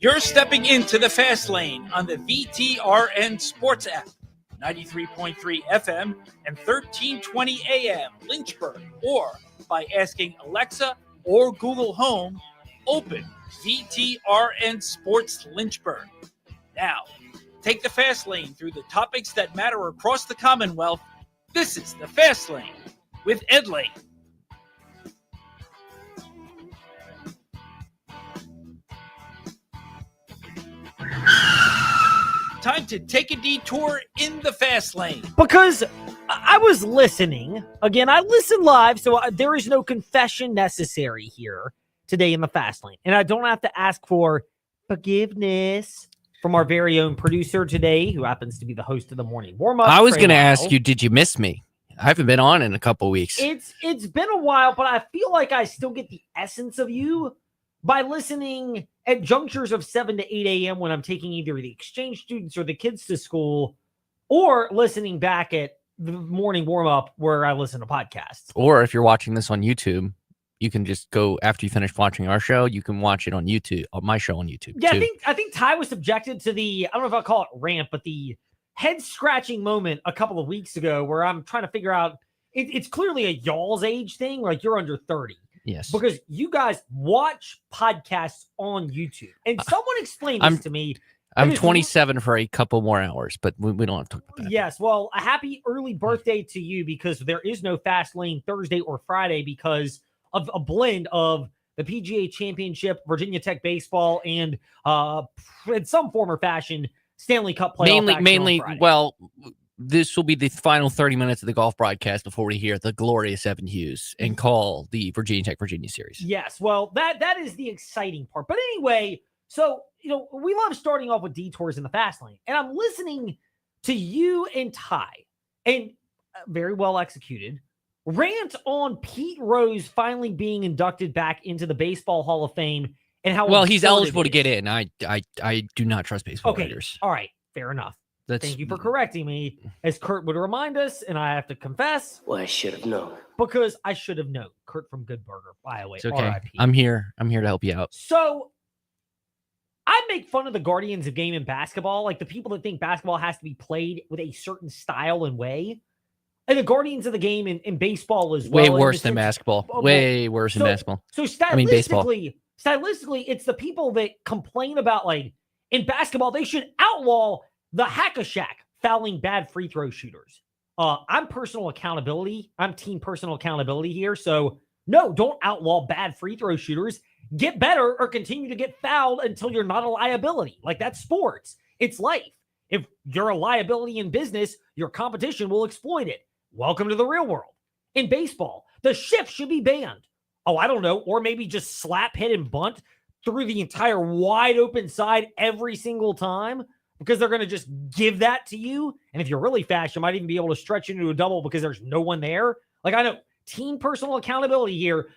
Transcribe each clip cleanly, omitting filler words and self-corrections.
You're stepping into the fast lane on the VTRN Sports app, 93.3 FM and 1320 AM Lynchburg, or by asking Alexa or Google Home, open VTRN Sports Lynchburg. Now, take the fast lane through the topics that matter across the Commonwealth. This is the Fast Lane with Ed Lane. Time to take a detour in the fast lane. Because I was listening. Again, I listen live, so there is no confession necessary here today in the fast lane. And I don't have to ask for forgiveness from our very own producer today, who happens to be the host of the morning warm-up. I was going to ask you, did you miss me? I haven't been on in a couple weeks. It's been a while, but I feel like I still get the essence of you by listening at junctures of 7 to 8 a.m. when I'm taking either the exchange students or the kids to school, or listening back at the morning warm-up where I listen to podcasts. Or if you're watching this on YouTube, you can just go after you finish watching our show. You can watch it on YouTube, my show on YouTube. Yeah, too. I think Ty was subjected to the, I don't know if I'll call it rant, but the head-scratching moment a couple of weeks ago where I'm trying to figure out, it's clearly a y'all's age thing, like you're under 30. Yes. Because you guys watch podcasts on YouTube. And someone explained this to me. I'm 27 for a couple more hours, but we don't have to talk about that. Yes. Well, a happy early birthday to you, because there is no Fast Lane Thursday or Friday because of a blend of the PGA Championship, Virginia Tech baseball, and in some form or fashion, Stanley Cup playoff. Mainly, well, this will be the final 30 minutes of the golf broadcast before we hear the glorious Evan Hughes and call the Virginia Tech Virginia series. Yes, well, that is the exciting part. But anyway, so, we love starting off with detours in the fast lane. And I'm listening to you and Ty, and very well executed, rant on Pete Rose finally being inducted back into the Baseball Hall of Fame and how well he's eligible to get in. I do not trust baseball writers. All right, fair enough. Thank you for correcting me, as Kurt would remind us, and I have to confess. Well, I should have known. Because I should have known. Kurt from Good Burger, by the way. It's okay. R.I.P. I'm here to help you out. So, I make fun of the guardians of game in basketball, like the people that think basketball has to be played with a certain style and way. And the guardians of the game in baseball as well. Way worse than basketball. Way worse than basketball. So stylistically, it's the people that complain about, like, in basketball, they should outlaw the hack-a-shack fouling bad free throw shooters. I'm personal accountability. I'm team personal accountability here. So no, don't outlaw bad free throw shooters. Get better or continue to get fouled until you're not a liability. Like, that's sports. It's life. If you're a liability in business, your competition will exploit it. Welcome to the real world. In baseball, the shift should be banned. Oh, I don't know. Or maybe just slap, hit, and bunt through the entire wide open side every single time, because they're going to just give that to you. And if you're really fast, you might even be able to stretch into a double because there's no one there. Like, I know team personal accountability here,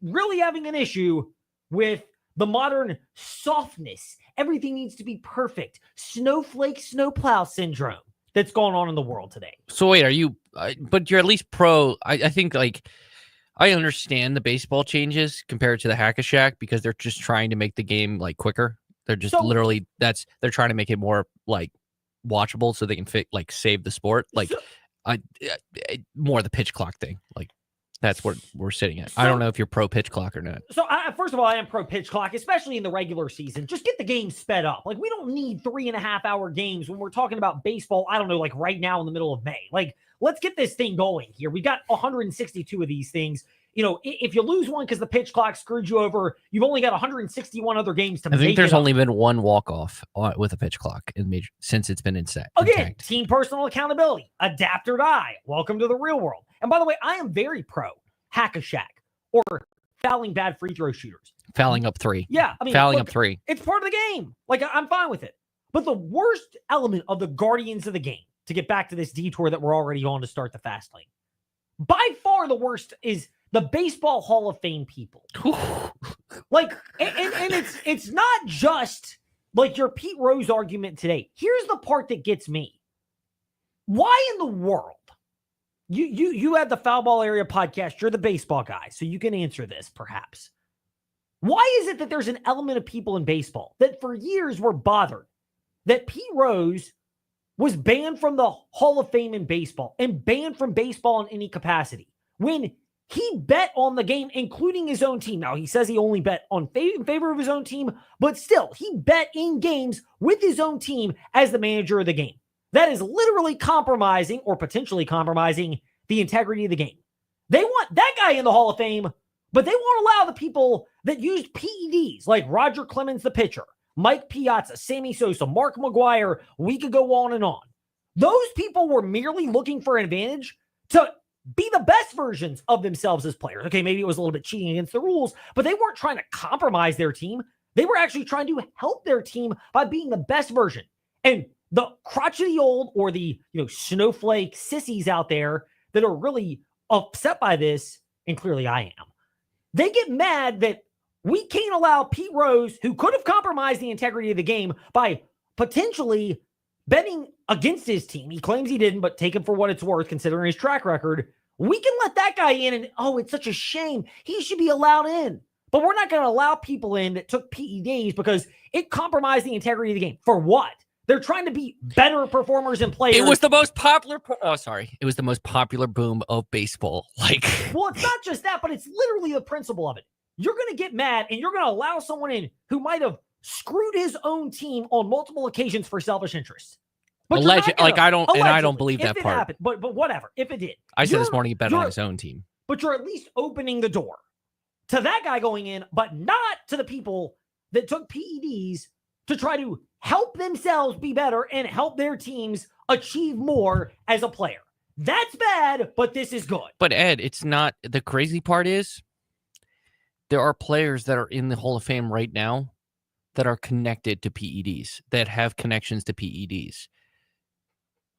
really having an issue with the modern softness. Everything needs to be perfect. Snowflake, snowplow syndrome that's going on in the world today. So wait, but you're at least pro. I think, like, I understand the baseball changes compared to the hack-a-shack because they're just trying to make the game, like, quicker. They're just they're trying to make it more, like, watchable so they can save the sport. Like, more the pitch clock thing. Like, that's what we're sitting at. I don't know if you're pro pitch clock or not. So first of all, I am pro pitch clock, especially in the regular season. Just get the game sped up. Like, we don't need 3.5 hour games when we're talking about baseball. I don't know, like right now in the middle of May. Like, let's get this thing going here. We got 162 of these things. If you lose one because the pitch clock screwed you over, you've only got 161 other games to make. I think there's only been one walk-off with a pitch clock since it's been intact. Again, team personal accountability. Adapt or die. Welcome to the real world. And by the way, I am very pro hack-a-shack or fouling bad free throw shooters. Fouling up three. Yeah. Fouling up three. It's part of the game. Like, I'm fine with it. But the worst element of the guardians of the game, to get back to this detour that we're already on to start the fast lane, by far the worst is the Baseball Hall of Fame people. Like, and it's not just like your Pete Rose argument today. Here's the part that gets me. Why in the world? You had the Foul Ball Area podcast. You're the baseball guy, so you can answer this perhaps. Why is it that there's an element of people in baseball that for years were bothered that Pete Rose was banned from the Hall of Fame in baseball and banned from baseball in any capacity when he bet on the game, including his own team? Now, he says he only bet in favor of his own team, but still, he bet in games with his own team as the manager of the game. That is literally compromising or potentially compromising the integrity of the game. They want that guy in the Hall of Fame, but they won't allow the people that used PEDs like Roger Clemens, the pitcher, Mike Piazza, Sammy Sosa, Mark McGwire. We could go on and on. Those people were merely looking for an advantage to be the best versions of themselves as players. Okay, maybe it was a little bit cheating against the rules, but they weren't trying to compromise their team. They were actually trying to help their team by being the best version. And the crotchety old or the snowflake sissies out there that are really upset by this, and clearly I am, they get mad that we can't allow Pete Rose, who could have compromised the integrity of the game by potentially betting against his team. He claims he didn't, but take him for what it's worth, considering his track record. We can let that guy in, and it's such a shame. He should be allowed in. But we're not going to allow people in that took PEDs because it compromised the integrity of the game. For what? They're trying to be better performers and players. It was the most popular. It was the most popular boom of baseball. Well, it's not just that, but it's literally the principle of it. You're going to get mad and you're going to allow someone in who might have screwed his own team on multiple occasions for selfish interests. But I don't believe that part. Happened, but whatever, if it did. I said this morning he bet on his own team. But you're at least opening the door to that guy going in, but not to the people that took PEDs to try to help themselves be better and help their teams achieve more as a player. That's bad, but this is good. But Ed, it's not. The crazy part is there are players that are in the Hall of Fame right now that are connected to PEDs, that have connections to PEDs.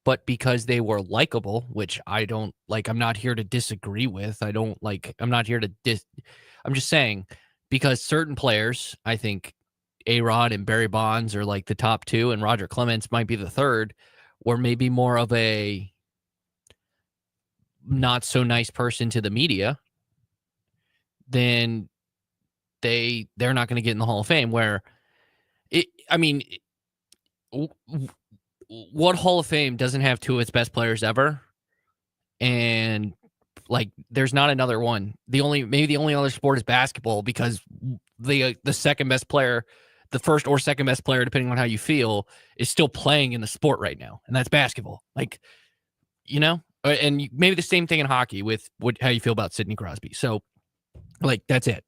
But because they were likable, which I don't like, I'm not here to disagree with. I'm not here to I'm just saying, because certain players, I think A-Rod and Barry Bonds are like the top two, and Roger Clemens might be the third, or maybe more of a not so nice person to the media, then they're not going to get in the Hall of Fame. Where what Hall of Fame doesn't have two of its best players ever? And there's not another one. The only other sport is basketball, because the second best player, the first or second best player, depending on how you feel, is still playing in the sport right now, and that's basketball. And maybe the same thing in hockey with how you feel about Sidney Crosby. So, that's it.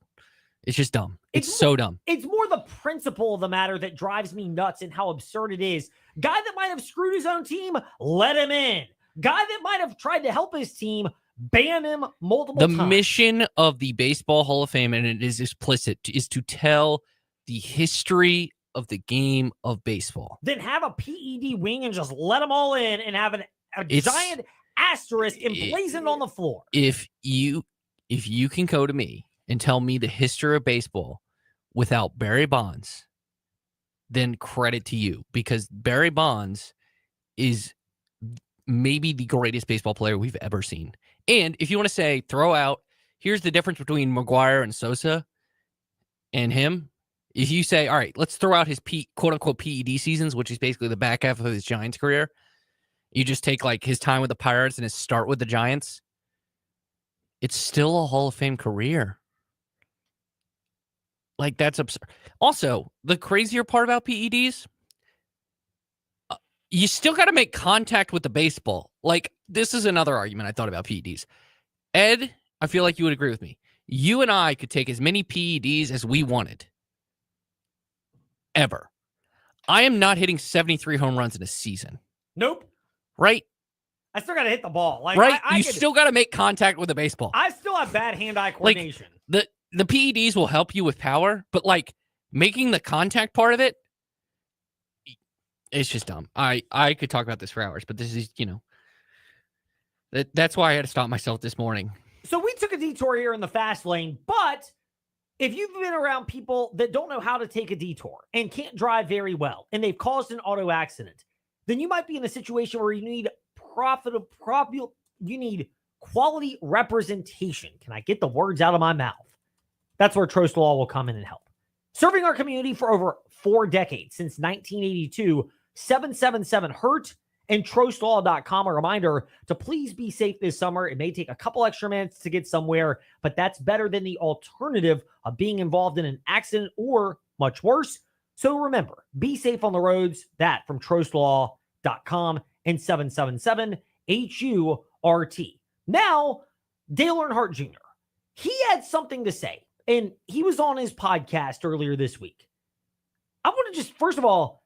It's just dumb. It's so dumb. It's more the principle of the matter that drives me nuts and how absurd it is. Guy that might have screwed his own team, let him in. Guy that might have tried to help his team, ban him multiple times. The mission of the Baseball Hall of Fame, and it is explicit, is to tell the history of the game of baseball. Then have a PED wing and just let them all in and have a giant asterisk emblazoned on the floor. If you can go to me and tell me the history of baseball without Barry Bonds, then credit to you, because Barry Bonds is maybe the greatest baseball player we've ever seen. And if you want to say, throw out, here's the difference between McGwire and Sosa and him. If you say, all right, let's throw out his quote unquote PED seasons, which is basically the back half of his Giants career. You just take his time with the Pirates and his start with the Giants. It's still a Hall of Fame career. That's absurd. Also, the crazier part about PEDs, you still got to make contact with the baseball. This is another argument I thought about PEDs. Ed, I feel like you would agree with me. You and I could take as many PEDs as we wanted. Ever. I am not hitting 73 home runs in a season. Nope. Right? I still got to hit the ball. Right? You still got to make contact with the baseball. I still have bad hand-eye coordination. The PEDs will help you with power, but making the contact part of it, it's just dumb. I could talk about this for hours, but this is, that's why I had to stop myself this morning. So we took a detour here in the fast lane, but if you've been around people that don't know how to take a detour and can't drive very well, and they've caused an auto accident, then you might be in a situation where you need quality representation. Can I get the words out of my mouth? That's where Trost Law will come in and help. Serving our community for over 4 decades, since 1982, 777-HURT and TrostLaw.com. A reminder to please be safe this summer. It may take a couple extra minutes to get somewhere, but that's better than the alternative of being involved in an accident or much worse. So remember, be safe on the roads. That from TrostLaw.com and 777-HURT. Now, Dale Earnhardt Jr. He had something to say, and he was on his podcast earlier this week. I want to just, first of all,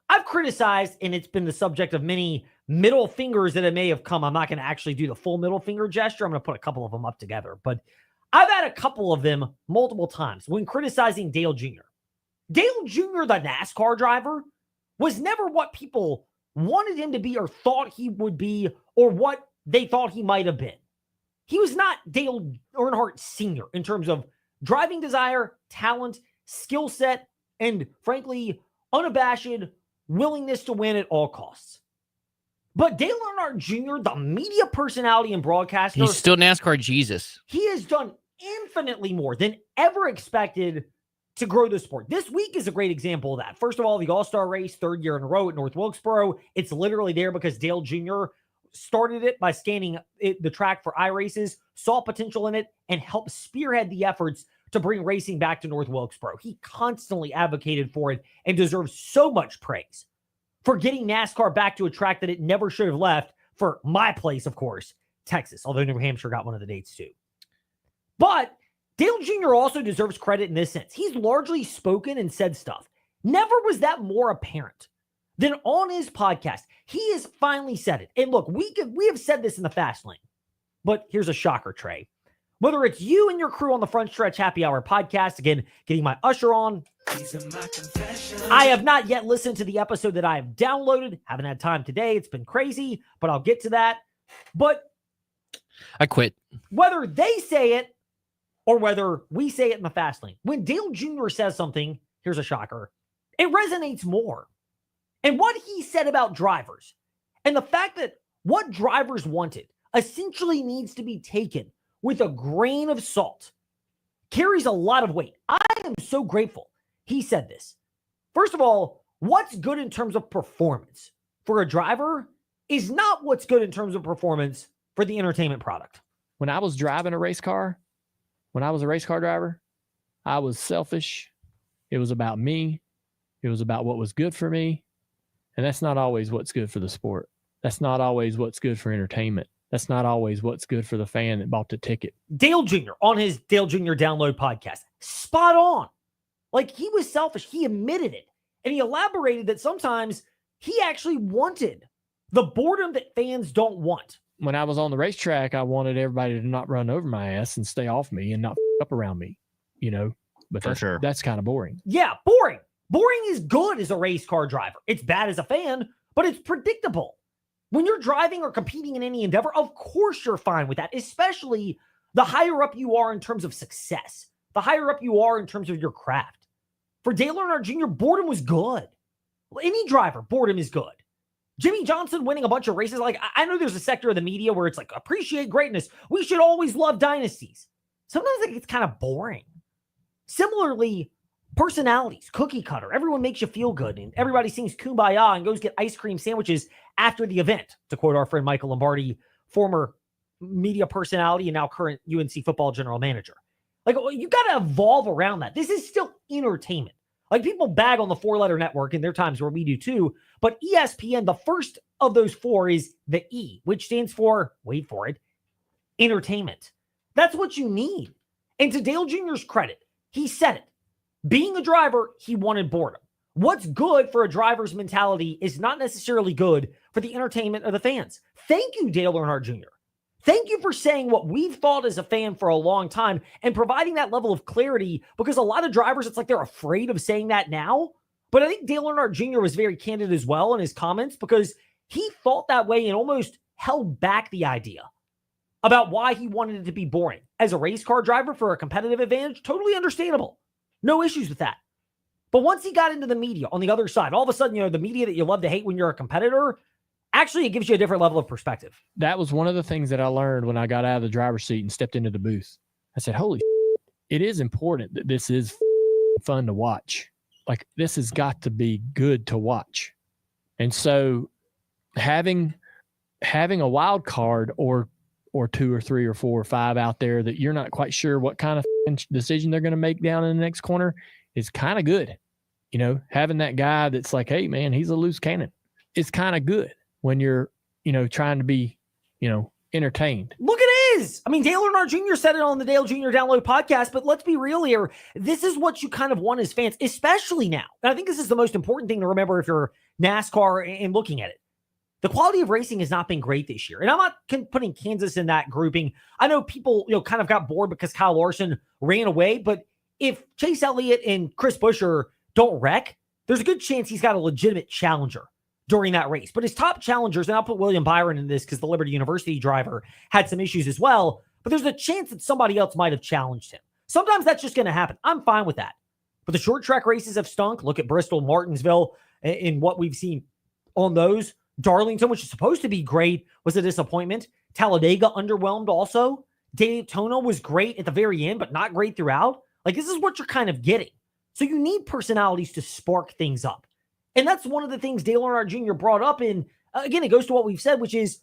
I've criticized, and it's been the subject of many middle fingers that it may have come. I'm not going to actually do the full middle finger gesture. I'm going to put a couple of them up together, but I've had a couple of them multiple times when criticizing Dale Jr. Dale Jr., the NASCAR driver, was never what people wanted him to be or thought he would be or what they thought he might have been. He was not Dale Earnhardt Sr. in terms of driving desire, talent, skill set, and frankly, unabashed willingness to win at all costs. But Dale Earnhardt Jr., the media personality and broadcaster, he's still NASCAR Jesus. He has done infinitely more than ever expected to grow the sport. This week is a great example of that. First of all, the All-Star race, 3rd year in a row at North Wilkesboro. It's literally there because Dale Jr. started it by scanning the track for iRaces, saw potential in it, and helped spearhead the efforts to bring racing back to North Wilkesboro. He constantly advocated for it and deserves so much praise for getting NASCAR back to a track that it never should have left for my place, of course, Texas, although New Hampshire got one of the dates too. But Dale Jr. also deserves credit in this sense. He's largely spoken and said stuff. Never was that more apparent than on his podcast. He has finally said it. And look, we have said this in the fast lane, but here's a shocker, Trey. Whether it's you and your crew on the Front Stretch Happy Hour podcast, again, getting my usher on. I have not yet listened to the episode that I have downloaded. Haven't had time today. It's been crazy, but I'll get to that. But I quit. Whether they say it or whether we say it in the fast lane, when Dale Jr. says something, here's a shocker, it resonates more. And what he said about drivers and the fact that what drivers wanted essentially needs to be taken with a grain of salt carries a lot of weight. I am so grateful he said this. First of all, what's good in terms of performance for a driver is not what's good in terms of performance for the entertainment product. When I was driving a race car, when I was a race car driver, I was selfish. It was about me. It was about what was good for me. And that's not always what's good for the sport. That's not always what's good for entertainment. That's not always what's good for the fan that bought the ticket. Dale Jr. on his Dale Jr. Download podcast, spot on. Like, he was selfish. He admitted it. And he elaborated that sometimes he actually wanted the boredom that fans don't want. When I was on the racetrack, I wanted everybody to not run over my ass and stay off me and not up around me, but that's kind of boring. Yeah, boring. Boring is good as a race car driver. It's bad as a fan, but it's predictable. When you're driving or competing in any endeavor, of course you're fine with that, especially the higher up you are in terms of success, the higher up you are in terms of your craft. For Dale Earnhardt Jr., boredom was good. Any driver, boredom is good. Jimmy Johnson winning a bunch of races. Like, I know there's a sector of the media where it's like, appreciate greatness. We should always love dynasties. Sometimes it gets kind of boring. Similarly, personalities, cookie cutter. Everyone makes you feel good, and everybody sings Kumbaya and goes get ice cream sandwiches after the event, to quote our friend Michael Lombardi, former media personality and now current UNC football general manager. Like, you got to evolve around that. This is still entertainment. Like, people bag on the 4-letter network, and there are times where we do too, but ESPN, the first of those 4 is the E, which stands for, wait for it, entertainment. That's what you need. And to Dale Jr.'s credit, he said it. Being a driver, he wanted boredom. What's good for a driver's mentality is not necessarily good for the entertainment of the fans. Thank you, Dale Earnhardt Jr. Thank you for saying what we've thought as a fan for a long time and providing that level of clarity, because a lot of drivers, it's like they're afraid of saying that now. But I think Dale Earnhardt Jr. was very candid as well in his comments, because he thought that way and almost held back the idea about why he wanted it to be boring. As a race car driver for a competitive advantage, totally understandable. No issues with that. But once he got into the media on the other side, all of a sudden, the media that you love to hate when you're a competitor, actually, it gives you a different level of perspective. That was one of the things that I learned when I got out of the driver's seat and stepped into the booth. I said, holy shit, it is important that this is fun to watch. Like, this has got to be good to watch. And so having a wild card or 2 or 3 or 4 or 5 out there that you're not quite sure what kind of decision they're going to make down in the next corner is kind of good. You know, having that guy that's like, hey, man, he's a loose cannon. It's kind of good when you're, trying to be, entertained. Look at his. I mean, Dale Earnhardt Jr. said it on the Dale Jr. Download podcast, but let's be real here. This is what you kind of want as fans, especially now. And I think this is the most important thing to remember if you're NASCAR and looking at it. The quality of racing has not been great this year. And I'm not putting Kansas in that grouping. I know people, kind of got bored because Kyle Larson ran away, but if Chase Elliott and Chris Buescher don't wreck, there's a good chance he's got a legitimate challenger during that race. But his top challengers, and I'll put William Byron in this because the Liberty University driver had some issues as well, but there's a chance that somebody else might have challenged him. Sometimes that's just going to happen. I'm fine with that. But the short track races have stunk. Look at Bristol, Martinsville, and what we've seen on those. Darlington, which is supposed to be great, was a disappointment. Talladega underwhelmed also. Daytona was great at the very end, but not great throughout. Like, this is what you're kind of getting. So you need personalities to spark things up. And that's one of the things Dale Earnhardt Jr. brought up. And again, it goes to what we've said, which is,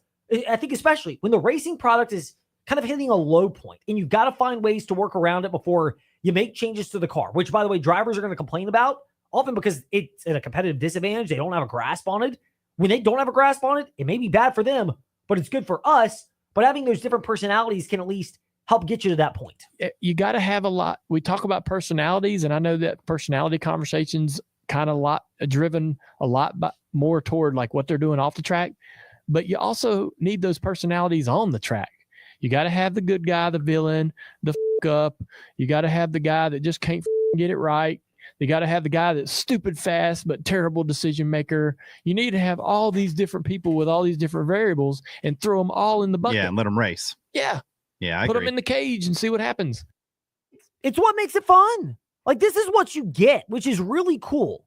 I think especially when the racing product is kind of hitting a low point and you've got to find ways to work around it before you make changes to the car, which, by the way, drivers are going to complain about often because it's at a competitive disadvantage. They don't have a grasp on it. When they don't have a grasp on it, it may be bad for them, but it's good for us. But having those different personalities can at least help get you to that point. You got to have a lot. We talk about personalities, and I know that personality conversations kind of driven a lot more toward like what they're doing off the track, but you also need those personalities on the track. You got to have the good guy, the villain, the up. You got to have the guy that just can't get it right. You got to have the guy that's stupid fast but terrible decision maker. You need to have all these different people with all these different variables and throw them all in the bucket. Yeah, and let them race. Yeah. I put agree. them in the cage and see what happens. It's what makes it fun. Like, this is what you get, which is really cool.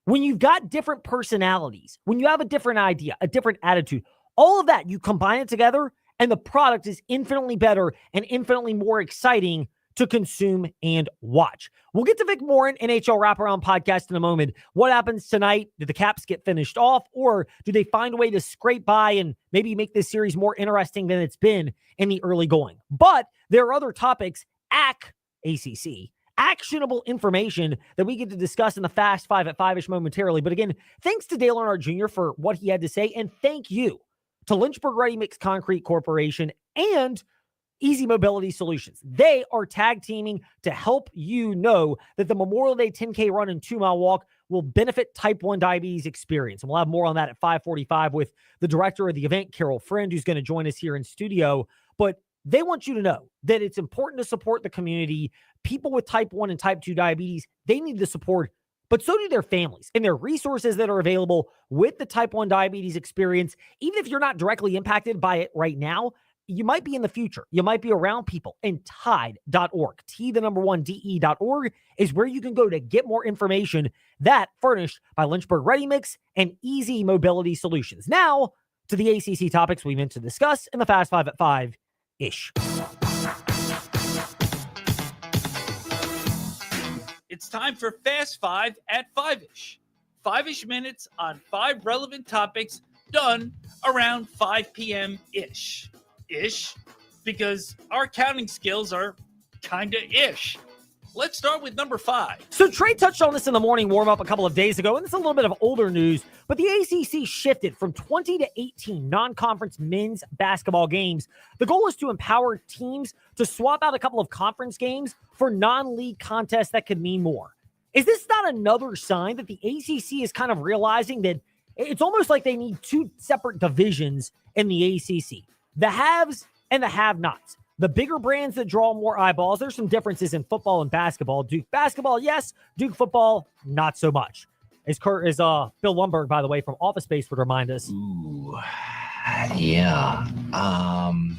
When you've got different personalities, when you have a different idea, a different attitude, all of that, you combine it together, and the product is infinitely better and infinitely more exciting to consume and watch. We'll get to Vic Morin, NHL Wraparound Podcast, in a moment. What happens tonight? Did the Caps get finished off, or do they find a way to scrape by and maybe make this series more interesting than it's been in the early going? But there are other topics, ACC, actionable information that we get to discuss in the Fast Five at 5-ish momentarily. But again, thanks to Dale Earnhardt Jr. for what he had to say, and thank you to Lynchburg Ready Mix Concrete Corporation and Easy Mobility Solutions. They are tag teaming to help you know that the Memorial Day 10K run and 2-mile walk will benefit type 1 diabetes experience. And we'll have more on that at 5:45 with the director of the event, Carol Friend, who's going to join us here in studio. But they want you to know that it's important to support the community. People with type 1 and type 2 diabetes, they need the support, but so do their families and their resources that are available with the type 1 diabetes experience. Even if you're not directly impacted by it right now, you might be in the future. You might be around people. And Tide.org, T1DE.org is where you can go to get more information. That furnished by Lynchburg Ready Mix and Easy Mobility Solutions. Now to the ACC topics we meant to discuss in the Fast Five at 5-ish. It's time for Fast Five at 5-ish. 5-ish minutes on 5 relevant topics done around 5 p.m.-ish. Ish, because our counting skills are kind of ish. Let's start with number 5. So Trey touched on this in the morning warm-up a couple of days ago, and it's a little bit of older news, but the ACC shifted from 20 to 18 non-conference men's basketball games. The goal is to empower teams to swap out a couple of conference games for non-league contests that could mean more. Is this not another sign that the ACC is kind of realizing that it's almost like they need 2 separate divisions in the ACC? The haves and the have-nots. The bigger brands that draw more eyeballs. There's some differences in football and basketball. Duke basketball, yes. Duke football, not so much. As Bill Lumberg, by the way, from Office Space would remind us. Ooh, yeah. I'm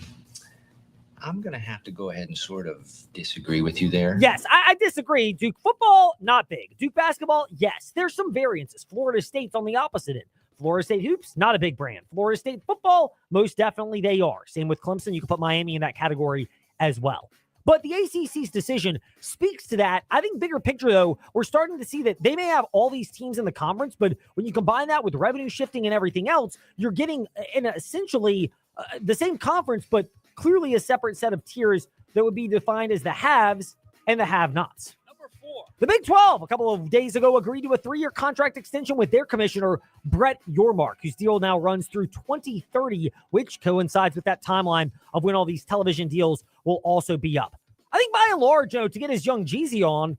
going to have to go ahead and sort of disagree with you there. Yes, I disagree. Duke football, not big. Duke basketball, yes. There's some variances. Florida State's on the opposite end. Florida State hoops, not a big brand. Florida State football, most definitely they are. Same with Clemson. You can put Miami in that category as well. But the ACC's decision speaks to that. I think bigger picture, though, we're starting to see that they may have all these teams in the conference, but when you combine that with revenue shifting and everything else, you're getting essentially the same conference, but clearly a separate set of tiers that would be defined as the haves and the have-nots. Number 4. The Big 12, a couple of days ago, agreed to a 3-year contract extension with their commissioner, Brett Yormark, whose deal now runs through 2030, which coincides with that timeline of when all these television deals will also be up. I think by and large, to get his young Jeezy on,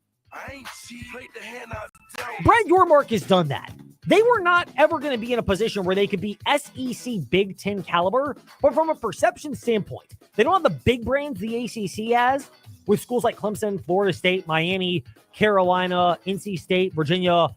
Brett Yormark has done that. They were not ever going to be in a position where they could be SEC Big Ten caliber, but from a perception standpoint, they don't have the big brands the ACC has with schools like Clemson, Florida State, Miami, Carolina, NC State, Virginia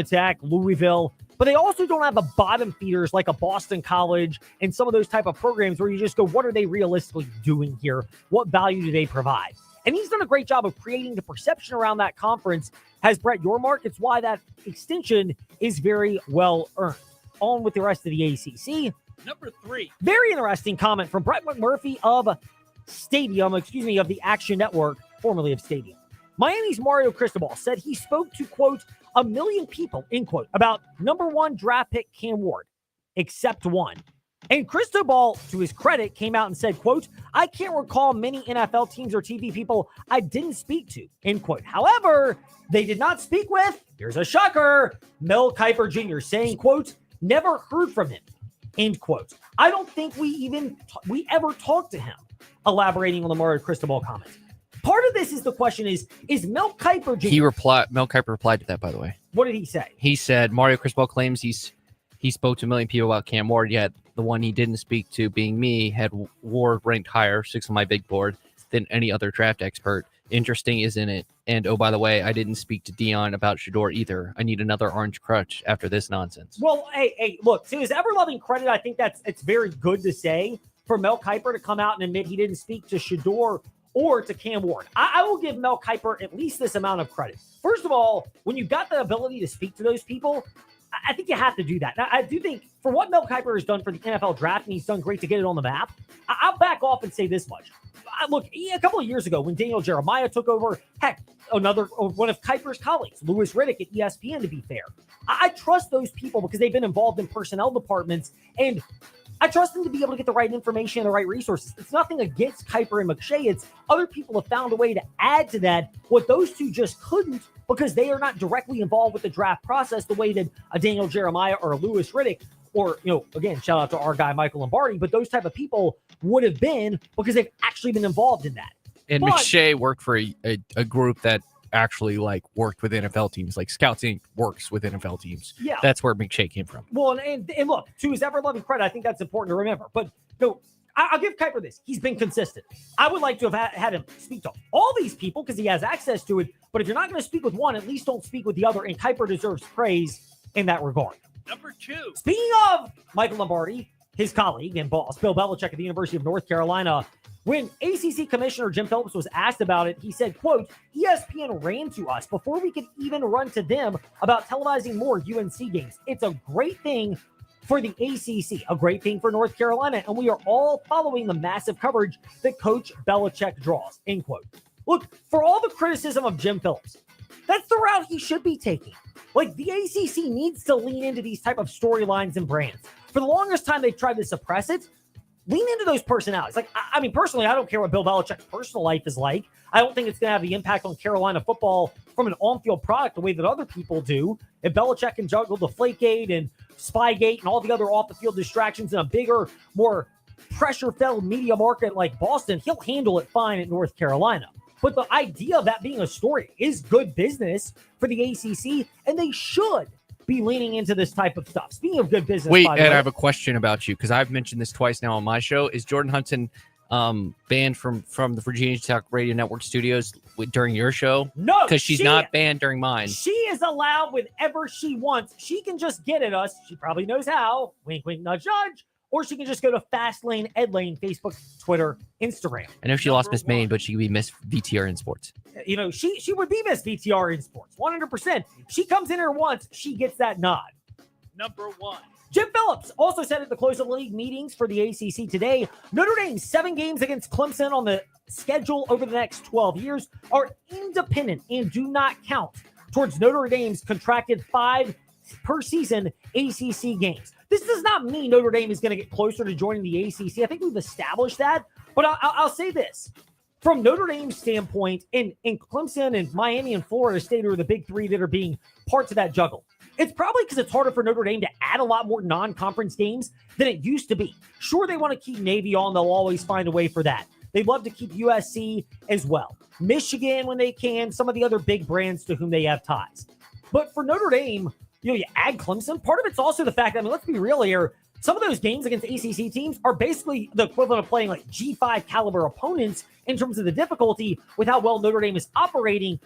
Tech, Louisville, but they also don't have the bottom feeders like a Boston College and some of those type of programs where you just go, what are they realistically doing here? What value do they provide? And he's done a great job of creating the perception around that conference, has Brett Yormark. It's why that extension is very well earned. On with the rest of the ACC. Number 3. Very interesting comment from Brett McMurphy of the Action Network, formerly of Stadium. Miami's Mario Cristobal said he spoke to, quote, 1 million people, end quote, about number 1 draft pick Cam Ward, except one. And Cristobal, to his credit, came out and said, quote, I can't recall many NFL teams or TV people I didn't speak to, end quote. However, they did not speak with, here's a shocker, Mel Kiper Jr. saying, quote, never heard from him, end quote. I don't think we ever talked to him, elaborating on the Mario Cristobal comment. Part of this is the question is Mel Kiper Jr. Mel Kiper replied to that, by the way. What did he say? He said Mario Cristobal claims he spoke to 1 million people about Cam Ward, yet the one he didn't speak to, being me, had Ward ranked higher, 6th on my big board, than any other draft expert. Interesting, isn't it? And oh, by the way, I didn't speak to Dion about Shedeur either. I need another orange crutch after this nonsense. Well, hey, look, to his ever-loving credit, I think it's very good to say for Mel Kiper to come out and admit he didn't speak to Shedeur or to Cam Ward. I will give Mel Kiper at least this amount of credit. First of all, when you've got the ability to speak to those people, I think you have to do that. Now, I do think for what Mel Kiper has done for the NFL draft, and he's done great to get it on the map, I'll back off and say this much. Look, a couple of years ago when Daniel Jeremiah took over, heck, one of Kiper's colleagues, Louis Riddick at ESPN, to be fair. I trust those people because they've been involved in personnel departments, and I trust them to be able to get the right information and the right resources. It's nothing against Kiper and McShay. It's other people have found a way to add to that what those two just couldn't because they are not directly involved with the draft process the way that a Daniel Jeremiah or a Louis Riddick or, again, shout out to our guy, Michael Lombardi, but those type of people would have been because they've actually been involved in that. And McShay worked for a group that actually worked with NFL teams, like Scouts Inc. works with NFL teams. Yeah. That's where McShay came from. Well, and look, to his ever-loving credit, I think that's important to remember. But I'll give Kiper this. He's been consistent. I would like to have had him speak to all these people because he has access to it. But if you're not going to speak with one, at least don't speak with the other. And Kiper deserves praise in that regard. Number 2. Speaking of Michael Lombardi, his colleague and boss, Bill Belichick at the University of North Carolina, when ACC Commissioner Jim Phillips was asked about it, he said, quote, ESPN ran to us before we could even run to them about televising more UNC games. It's a great thing for the ACC, a great thing for North Carolina, and we are all following the massive coverage that Coach Belichick draws, end quote. Look, for all the criticism of Jim Phillips, that's the route he should be taking. The ACC needs to lean into these type of storylines and brands. For the longest time, they've tried to suppress it. Lean into those personalities. Personally, I don't care what Bill Belichick's personal life is like. I don't think it's going to have the impact on Carolina football from an on-field product the way that other people do. If Belichick can juggle the Flakegate and Spygate and all the other off-the-field distractions in a bigger, more pressure-filled media market like Boston, he'll handle it fine at North Carolina. But the idea of that being a story is good business for the ACC, and they should be leaning into this type of stuff. Speaking of good business, wait, Ed, I have a question about you because I've mentioned this twice now on my show. Is Jordan Hudson banned from the Virginia Tech Radio Network studios during your show? No, because she's not banned during mine. She is allowed whenever she wants. She can just get at us. She probably knows how. Wink, wink, nudge, nudge. Or she can just go to Fastlane, Edlane, Facebook, Twitter, Instagram. I know she lost Miss Maine, but she could be Miss VTR in sports. She would be Miss VTR in sports, 100%. She comes in here once, she gets that nod. Number 1. Jim Phillips also said at the close of league meetings for the ACC today, Notre Dame 7 games against Clemson on the schedule over the next 12 years are independent and do not count towards Notre Dame's contracted 5 per season ACC games. This does not mean Notre Dame is going to get closer to joining the ACC. I think we've established that. But I'll say this. From Notre Dame's standpoint, and Clemson and Miami and Florida State are the big three that are being parts of that juggle. It's probably because it's harder for Notre Dame to add a lot more non-conference games than it used to be. Sure, they want to keep Navy on. They'll always find a way for that. They'd love to keep USC as well. Michigan when they can, some of the other big brands to whom they have ties. But for Notre Dame, you add Clemson. Part of it's also the fact that, let's be real here, some of those games against ACC teams are basically the equivalent of playing like G5 caliber opponents in terms of the difficulty with how well Notre Dame is operating.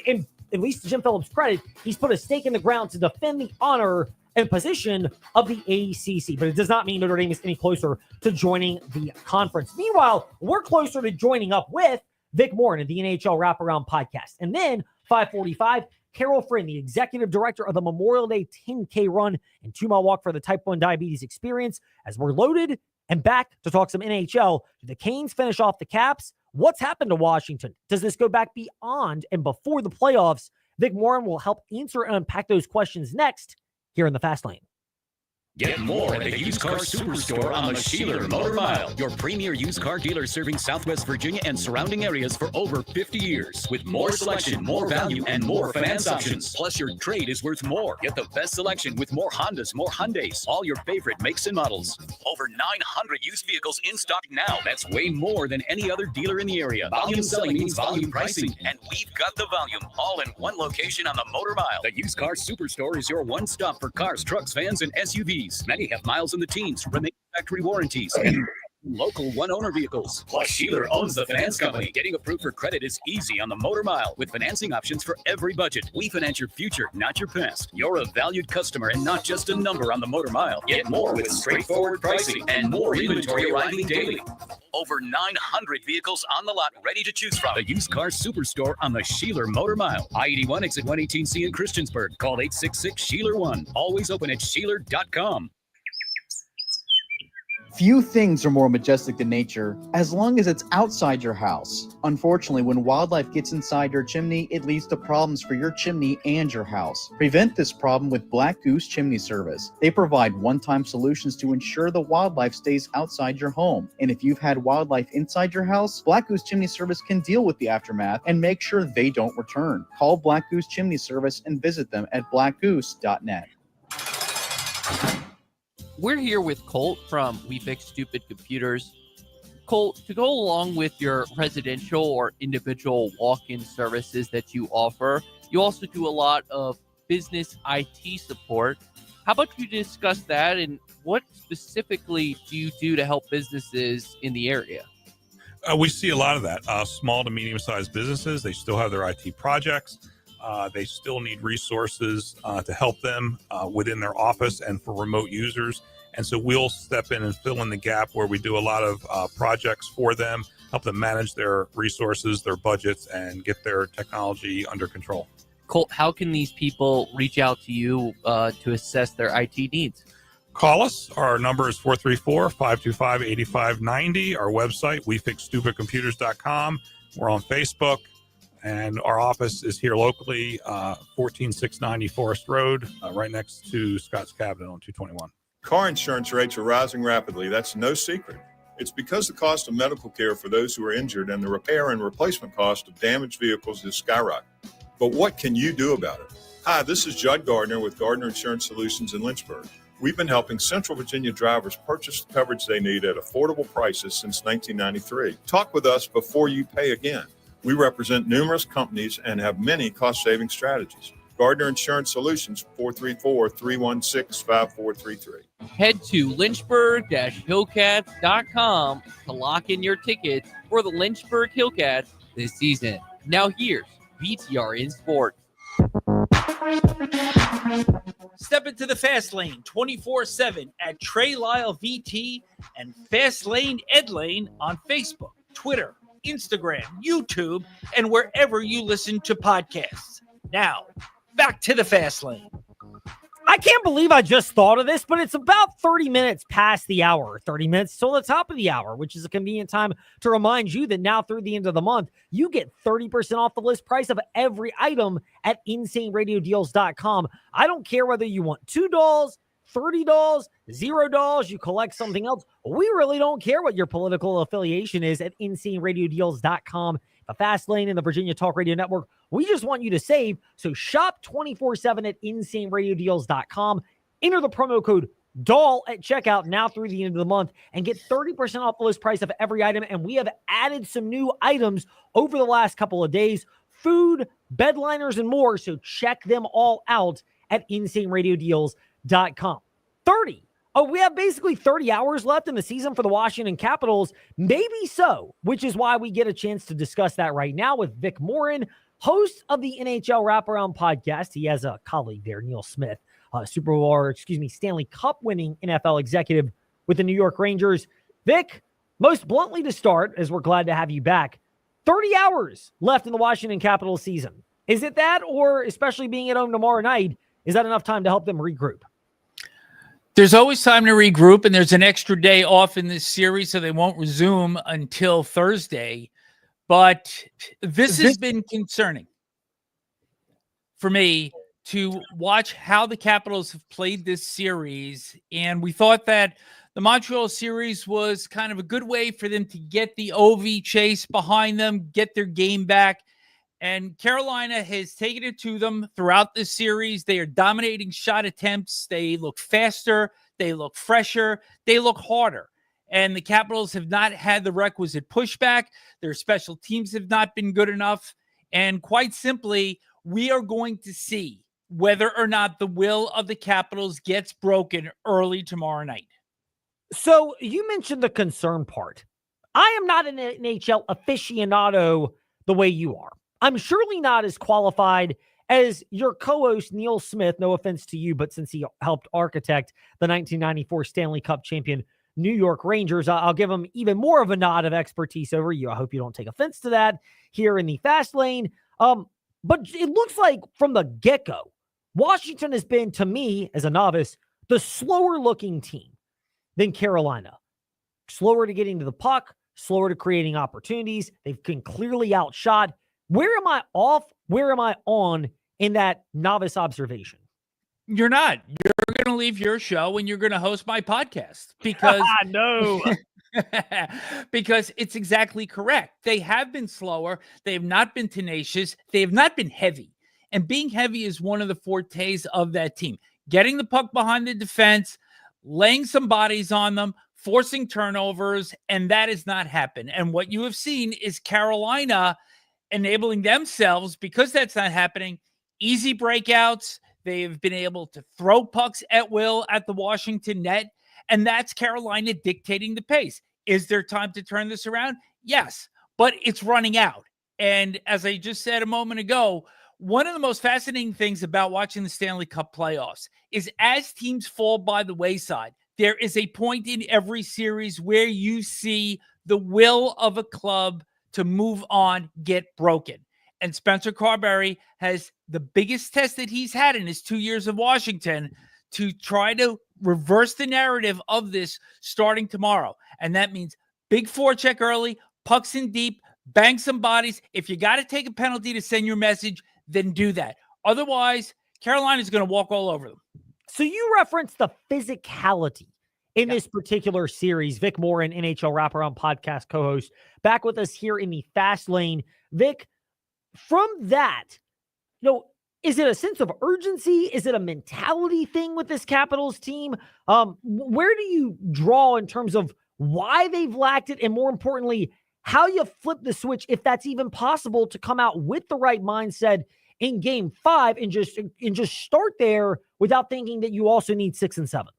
And at least to Jim Phillips' credit, he's put a stake in the ground to defend the honor and position of the ACC. But it does not mean Notre Dame is any closer to joining the conference. Meanwhile, we're closer to joining up with Vic Morin of the NHL Wraparound Podcast. And then 545, Carol Friend, the executive director of the Memorial Day 10K run and 2-mile walk for the type 1 diabetes experience. As we're loaded and back to talk some NHL, do the Canes finish off the Caps? What's happened to Washington? Does this go back beyond and before the playoffs? Vic Morin will help answer and unpack those questions next here in the Fast Lane. Get more at the Used Car Superstore on the Sheeler Motor Mile, your premier used car dealer serving Southwest Virginia and surrounding areas for over 50 years. With more selection, more value, and more finance options. Plus, your trade is worth more. Get the best selection with more Hondas, more Hyundais, all your favorite makes and models. Over 900 used vehicles in stock now. That's way more than any other dealer in the area. Volume selling means volume pricing, and we've got the volume all in one location on the Motor Mile. The Used Car Superstore is your one stop for cars, trucks, vans, and SUVs. Many have miles in the teens, remaining factory warranties, and local one-owner vehicles. Plus, Sheeler owns the finance company. Getting approved for credit is easy on the Motor Mile with financing options for every budget. We finance your future, not your past. You're a valued customer and not just a number on the Motor Mile. Get more with straightforward pricing and more inventory arriving daily. Over 900 vehicles on the lot ready to choose from. The Used Car Superstore on the Sheeler Motor Mile. I-81 exit 118C in Christiansburg. Call 866-SHEELER1. Always open at Sheeler.com. Few things are more majestic than nature, as long as it's outside your house. Unfortunately, when wildlife gets inside your chimney, it leads to problems for your chimney and your house. Prevent this problem with Black Goose Chimney Service. They provide one-time solutions to ensure the wildlife stays outside your home. And if you've had wildlife inside your house, Black Goose Chimney Service can deal with the aftermath and make sure they don't return. Call Black Goose Chimney Service and visit them at blackgoose.net. We're here with Colt from We Fix Stupid Computers. Colt, to go along with your residential or individual walk-in services that you offer, you also do a lot of business IT support. How about you discuss that, and what specifically do you do to help businesses in the area? We see a lot of that. Small to medium-sized businesses, they still have their IT projects. They still need resources to help them within their office and for remote users. And so we'll step in and fill in the gap where we do a lot of projects for them, help them manage their resources, their budgets, and get their technology under control. Colt, how can these people reach out to you to assess their IT needs? Call us. Our number is 434-525-8590. Our website, wefixstupidcomputers.com. We're on Facebook. And our office is here locally, 14690 Forest Road, right next to Scott's Cabinet on 221. Car insurance rates are rising rapidly. That's no secret. It's because the cost of medical care for those who are injured and the repair and replacement cost of damaged vehicles is skyrocketing. But what can you do about it? Hi, this is Judd Gardner with Gardner Insurance Solutions in Lynchburg. We've been helping Central Virginia drivers purchase the coverage they need at affordable prices since 1993. Talk with us before you pay again. We represent numerous companies and have many cost-saving strategies. Gardner Insurance Solutions, 434-316-5433. Head to lynchburg-hillcats.com to lock in your tickets for the Lynchburg Hillcats this season. Now here's VTR in Sports. Step into the Fast Lane 24/7 at Trey Lyle VT and Fast Lane Ed Lane on Facebook, Twitter, Instagram, YouTube, and wherever you listen to podcasts. Now, back to the Fast Lane. I I can't believe I just thought of this, but it's about 30 minutes past the hour, 30 minutes till the top of the hour, which is a convenient time to remind you that now through the end of the month, you get 30% off the list price of every item at InsaneRadioDeals.com. I don't care whether you want $2, $30, $0, you collect something else. We really don't care what your political affiliation is at InsaneRadioDeals.com. The Fast Lane and the Virginia Talk Radio Network. We just want you to save. So shop 24/7 at InsaneRadioDeals.com. Enter the promo code DAWL at checkout now through the end of the month and get 30% off the list price of every item. And we have added some new items over the last couple of days. Food, bed liners, and more. So check them all out at InsaneRadioDeals.com. 30. Oh, we have basically 30 hours left in the season for the Washington Capitals. Maybe so, which is why we get a chance to discuss that right now with Vic Morin, host of the NHL Wraparound podcast. He has a colleague there, Neil Smith, Stanley Cup winning NFL executive with the New York Rangers. Vic, most bluntly to start, as we're glad to have you back, 30 hours left in the Washington Capitals season. Is it that, or especially being at home tomorrow night, is that enough time to help them regroup? There's always time to regroup, and there's an extra day off in this series, so they won't resume until Thursday. But this has been concerning for me to watch how the Capitals have played this series. And we thought that the Montreal series was kind of a good way for them to get the OV chase behind them, get their game back. And Carolina has taken it to them throughout this series. They are dominating shot attempts. They look faster. They look fresher. They look harder. And the Capitals have not had the requisite pushback. Their special teams have not been good enough. And quite simply, we are going to see whether or not the will of the Capitals gets broken early tomorrow night. So you mentioned the concern part. I am not an NHL aficionado the way you are. I'm surely not as qualified as your co-host, Neil Smith. No offense to you, but since he helped architect the 1994 Stanley Cup champion New York Rangers, I'll give him even more of a nod of expertise over you. I hope you don't take offense to that here in the Fast Lane. But it looks like from the get-go, Washington has been, to me, as a novice, the slower-looking team than Carolina. Slower to getting to the puck, slower to creating opportunities. They've been clearly outshot. Where am I off? Where am I on in that novice observation? You're not. You're going to leave your show and you're going to host my podcast because no, because it's exactly correct. They have been slower. They have not been tenacious. They have not been heavy. And being heavy is one of the fortes of that team. Getting the puck behind the defense, laying some bodies on them, forcing turnovers, and that has not happened. And what you have seen is Carolina enabling themselves, because that's not happening, easy breakouts. They've been able to throw pucks at will at the Washington net, and that's Carolina dictating the pace. Is there time to turn this around? Yes, but it's running out. And as I just said a moment ago, one of the most fascinating things about watching the Stanley Cup playoffs is as teams fall by the wayside, there is a point in every series where you see the will of a club to move on get broken. And Spencer Carberry has the biggest test that he's had in his 2 years of Washington to try to reverse the narrative of this starting tomorrow. And that means big forecheck early, pucks in deep, bang some bodies. If you got to take a penalty to send your message, then do that. Otherwise, Carolina's going to walk all over them. So you referenced the physicality in this particular series. Vic Morin, NHL Wraparound podcast co-host, back with us here in the Fast Lane. Vic, from that, is it a sense of urgency? Is it a mentality thing with this Capitals team? Where do you draw in terms of why they've lacked it, and more importantly, how you flip the switch, if that's even possible, to come out with the right mindset in Game 5 and just start there without thinking that you also need 6 and 7?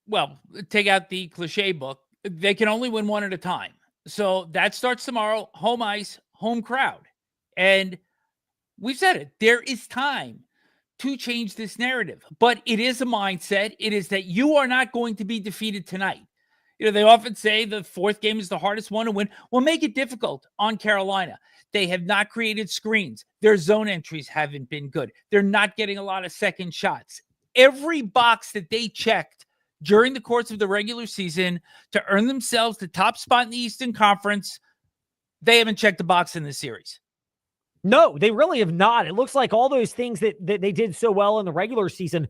Well, take out the cliche book. They can only win one at a time. So that starts tomorrow. Home ice, home crowd. And we've said it. There is time to change this narrative. But it is a mindset. It is that you are not going to be defeated tonight. They often say the fourth game is the hardest one to win. Well, make it difficult on Carolina. They have not created screens. Their zone entries haven't been good. They're not getting a lot of second shots. Every box that they checked during the course of the regular season to earn themselves the top spot in the Eastern Conference, they haven't checked the box in this series. No, they really have not. It looks like all those things that they did so well in the regular season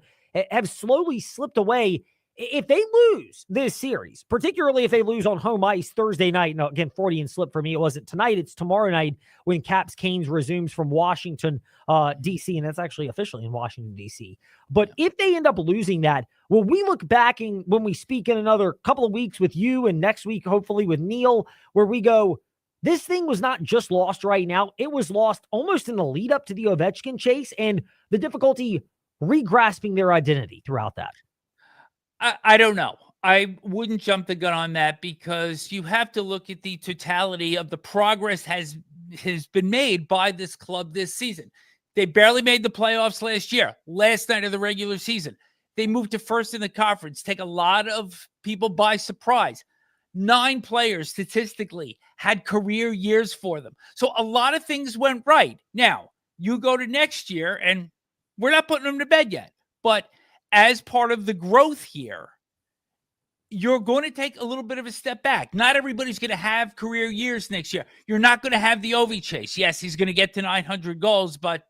have slowly slipped away. If they lose this series, particularly if they lose on home ice Thursday night, now again, 40 and slip for me, it wasn't tonight, it's tomorrow night when Caps Canes resumes from Washington, D.C., and that's actually officially in Washington, D.C. But if they end up losing that, will we look back when we speak in another couple of weeks with you and next week, hopefully with Neil, where we go, this thing was not just lost right now, it was lost almost in the lead up to the Ovechkin chase and the difficulty regrasping their identity throughout that? I don't know. I wouldn't jump the gun on that because you have to look at the totality of the progress has been made by this club this season. They barely made the playoffs last year, last night of the regular season. They moved to first in the conference, take a lot of people by surprise. 9 players statistically had career years for them. So a lot of things went right. Now, you go to next year, and we're not putting them to bed yet, but as part of the growth here, you're going to take a little bit of a step back. Not everybody's going to have career years next year. You're not going to have the Ovi chase. Yes, he's going to get to 900 goals, but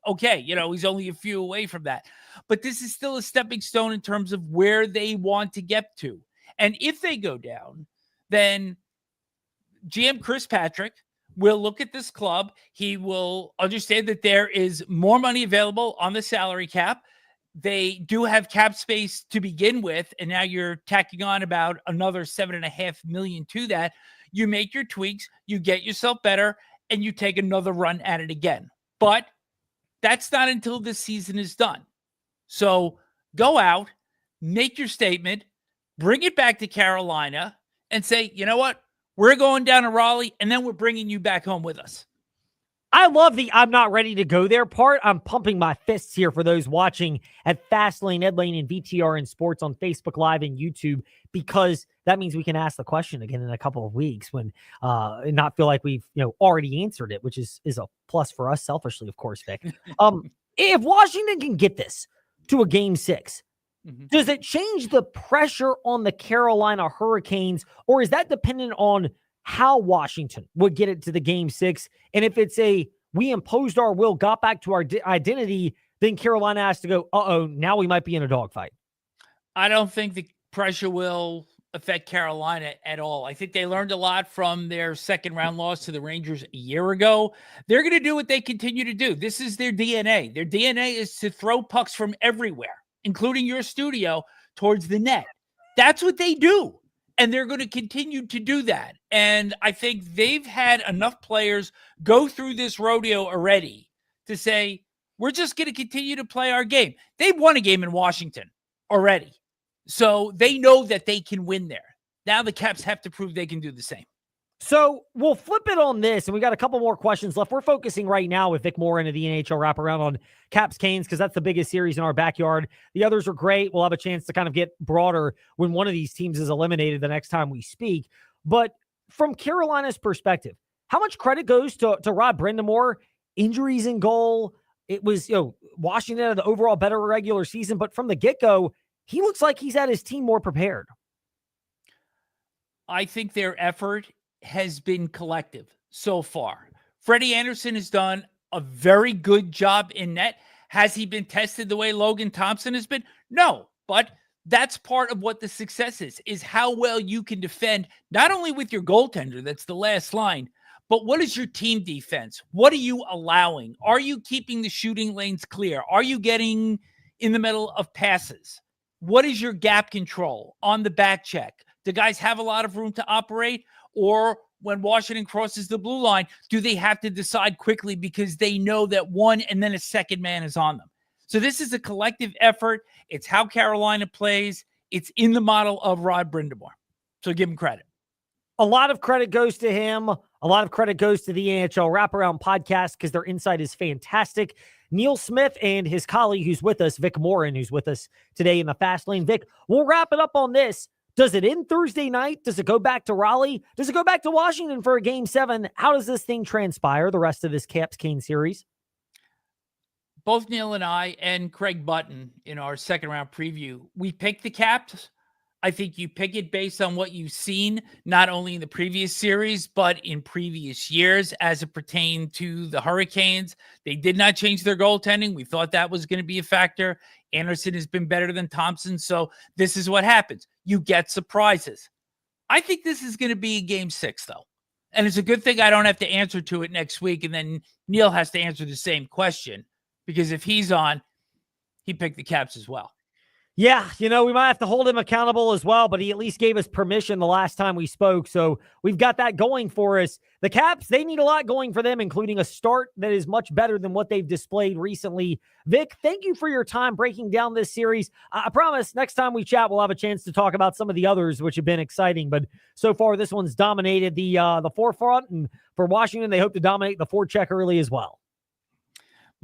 okay, he's only a few away from that. But this is still a stepping stone in terms of where they want to get to. And if they go down, then GM Chris Patrick will look at this club. He will understand that there is more money available on the salary cap. They do have cap space to begin with, and now you're tacking on about another $7.5 million to that. You make your tweaks, you get yourself better, and you take another run at it again. But that's not until this season is done. So go out, make your statement, bring it back to Carolina, and say, you know what? We're going down to Raleigh, and then we're bringing you back home with us. I love the I'm not ready to go there part. I'm pumping my fists here for those watching at Fastlane, Ed Lane, and VTRN Sports on Facebook Live and YouTube, because that means we can ask the question again in a couple of weeks when and not feel like we've already answered it, which is a plus for us selfishly, of course, Vic. If Washington can get this to a game 6, does it change the pressure on the Carolina Hurricanes, or is that dependent on how Washington would get it to the game 6? And if it's we imposed our will, got back to our identity, then Carolina has to go, now we might be in a dogfight. I don't think the pressure will affect Carolina at all. I think they learned a lot from their second round loss to the Rangers a year ago. They're going to do what they continue to do. This is their DNA. Their DNA is to throw pucks from everywhere, including your studio, towards the net. That's what they do. And they're going to continue to do that. And I think they've had enough players go through this rodeo already to say, we're just going to continue to play our game. They've won a game in Washington already. So they know that they can win there. Now the Caps have to prove they can do the same. So we'll flip it on this, and we got a couple more questions left. We're focusing right now with Vic Moore into the NHL wraparound on Caps Canes because that's the biggest series in our backyard. The others are great. We'll have a chance to kind of get broader when one of these teams is eliminated the next time we speak. But from Carolina's perspective, how much credit goes to Rod Brind'Amour? Injuries in goal. It was, Washington had the overall better regular season, but from the get-go, he looks like he's had his team more prepared. I think their effort has been collective so far. Freddie Anderson has done a very good job in net. Has he been tested the way Logan Thompson has been? No, but that's part of what the success is how well you can defend, not only with your goaltender, that's the last line, but what is your team defense? What are you allowing? Are you keeping the shooting lanes clear? Are you getting in the middle of passes? What is your gap control on the back check? Do guys have a lot of room to operate? Or when Washington crosses the blue line, do they have to decide quickly because they know that one and then a second man is on them? So this is a collective effort. It's how Carolina plays. It's in the model of Rod Brind'Amour. So give him credit. A lot of credit goes to him. A lot of credit goes to the NHL Wraparound podcast because their insight is fantastic. Neil Smith and his colleague who's with us, Vic Morin, who's with us today in the Fast Lane. Vic, we'll wrap it up on this. Does it end Thursday night? Does it go back to Raleigh? Does it go back to Washington for a Game 7? How does this thing transpire, the rest of this Caps Cane series? Both Neil and I and Craig Button in our second round preview, we picked the Caps. I think you pick it based on what you've seen, not only in the previous series, but in previous years as it pertained to the Hurricanes. They did not change their goaltending. We thought that was going to be a factor. Anderson has been better than Thompson. So this is what happens. You get surprises. I think this is going to be Game 6, though. And it's a good thing I don't have to answer to it next week. And then Neil has to answer the same question, because if he's on, he picked the Caps as well. Yeah, we might have to hold him accountable as well, but he at least gave us permission the last time we spoke, so we've got that going for us. The Caps, they need a lot going for them, including a start that is much better than what they've displayed recently. Vic, thank you for your time breaking down this series. I promise next time we chat, we'll have a chance to talk about some of the others, which have been exciting, but so far this one's dominated the forefront, and for Washington, they hope to dominate the forecheck early as well.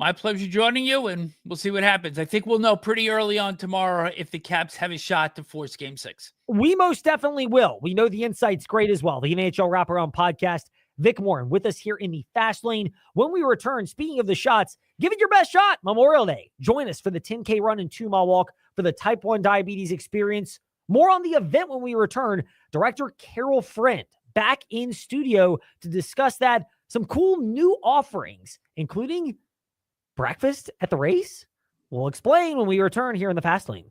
My pleasure joining you, and we'll see what happens. I think we'll know pretty early on tomorrow if the Caps have a shot to force Game 6. We most definitely will. We know the insight's great as well. The NHL Wraparound Podcast, Vic Morin with us here in the Fast Lane. When we return, speaking of the shots, give it your best shot Memorial Day. Join us for the 10K run and 2-mile walk for the Type 1 Diabetes Experience. More on the event when we return. Director Carol Friend back in studio to discuss that. Some cool new offerings, including breakfast at the race? We'll explain when we return here in the Fast Lane.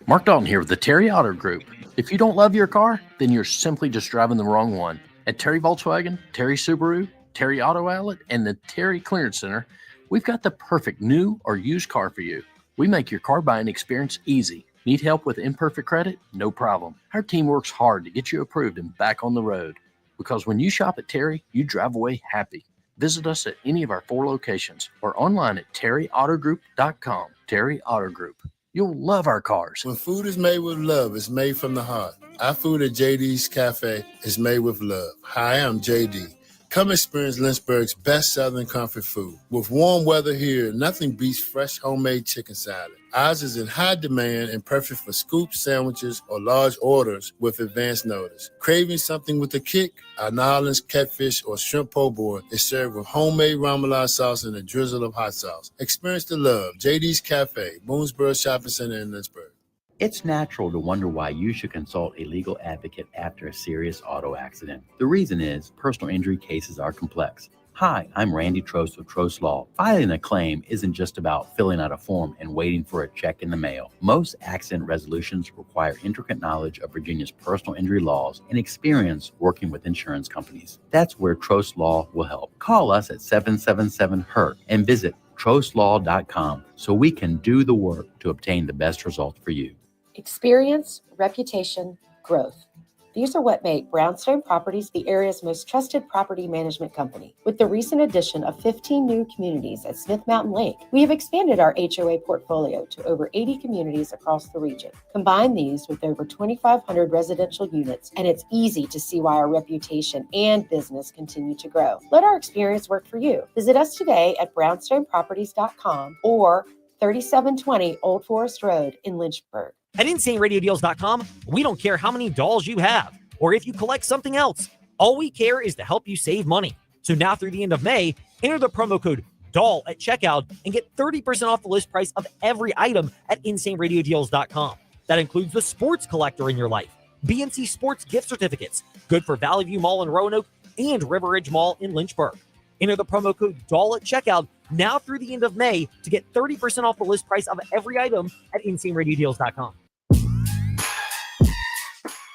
Mark Dalton here with the Terry Auto Group. If you don't love your car, then you're simply just driving the wrong one. At Terry Volkswagen, Terry Subaru, Terry Auto Outlet, and the Terry Clearance Center, we've got the perfect new or used car for you. We make your car buying experience easy. Need help with imperfect credit? No problem. Our team works hard to get you approved and back on the road. Because when you shop at Terry, you drive away happy. Visit us at any of our 4 locations or online at terryautogroup.com. Terry Auto Group. You'll love our cars. When food is made with love, it's made from the heart. Our food at JD's Cafe is made with love. Hi, I'm JD. Come experience Lynchburg's best Southern comfort food. With warm weather here, nothing beats fresh homemade chicken salad. Ours is in high demand and perfect for scoops, sandwiches, or large orders with advance notice. Craving something with a kick? Our Nolans catfish or shrimp po' boy is served with homemade remoulade sauce and a drizzle of hot sauce. Experience the love. JD's Cafe, Boonesboro Shopping Center in Lynchburg. It's natural to wonder why you should consult a legal advocate after a serious auto accident. The reason is personal injury cases are complex. Hi, I'm Randy Trost of Trost Law. Filing a claim isn't just about filling out a form and waiting for a check in the mail. Most accident resolutions require intricate knowledge of Virginia's personal injury laws and experience working with insurance companies. That's where Trost Law will help. Call us at 777-HURT and visit trostlaw.com so we can do the work to obtain the best result for you. Experience, reputation, growth. These are what make Brownstone Properties the area's most trusted property management company. With the recent addition of 15 new communities at Smith Mountain Lake, we have expanded our HOA portfolio to over 80 communities across the region. Combine these with over 2,500 residential units, and it's easy to see why our reputation and business continue to grow. Let our experience work for you. Visit us today at brownstoneproperties.com or 3720 Old Forest Road in Lynchburg. At InsaneRadioDeals.com, we don't care how many dolls you have or if you collect something else. All we care is to help you save money. So now through the end of May, enter the promo code DOLL at checkout and get 30% off the list price of every item at InsaneRadioDeals.com. That includes the sports collector in your life, BNC Sports gift certificates, good for Valley View Mall in Roanoke and River Ridge Mall in Lynchburg. Enter the promo code DOLL at checkout now through the end of May to get 30% off the list price of every item at InsaneRadioDeals.com.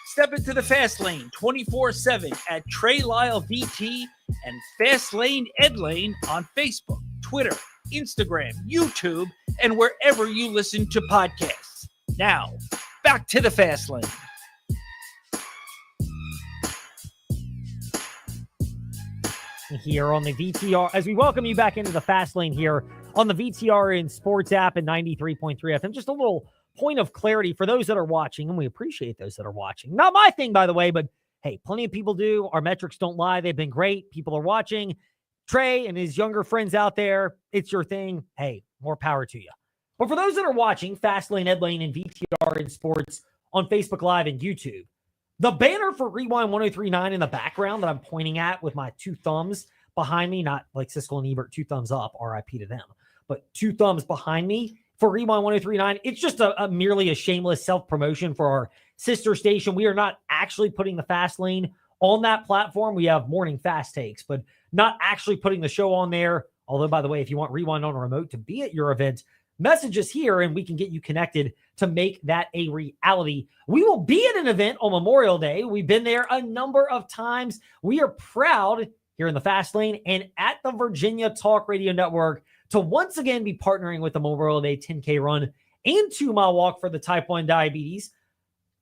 Step into the Fast Lane 24/7 at Trey Lyle VT and Fast Lane Ed Lane on Facebook, Twitter, Instagram, YouTube, and wherever you listen to podcasts. Now, back to the Fast Lane. Here on the VTR, as we welcome you back into the Fast Lane here on the VTR and Sports app at 93.3 FM. Just a little point of clarity for those that are watching, and we appreciate those that are watching. Not my thing, by the way, but hey, plenty of people do. Our metrics don't lie. They've been great. People are watching. Trey and his younger friends out there, it's your thing. Hey, more power to you. But for those that are watching, Fast Lane, Ed Lane, and VTR and Sports on Facebook Live and YouTube. The banner for Rewind 1039 in the background that I'm pointing at with my two thumbs behind me, not like Siskel and Ebert, two thumbs up, RIP to them, but two thumbs behind me for Rewind 1039. It's just a merely a shameless self-promotion for our sister station. We are not actually putting the Fast Lane on that platform. We have morning fast takes, but not actually putting the show on there. Although, by the way, if you want Rewind on a remote to be at your event, message us here and we can get you connected to make that a reality. We will be at an event on Memorial Day. We've been there a number of times. We are proud here in the Fast Lane and at the Virginia Talk Radio Network to once again be partnering with the Memorial Day 10K Run and 2 Mile Walk for the Type 1 Diabetes.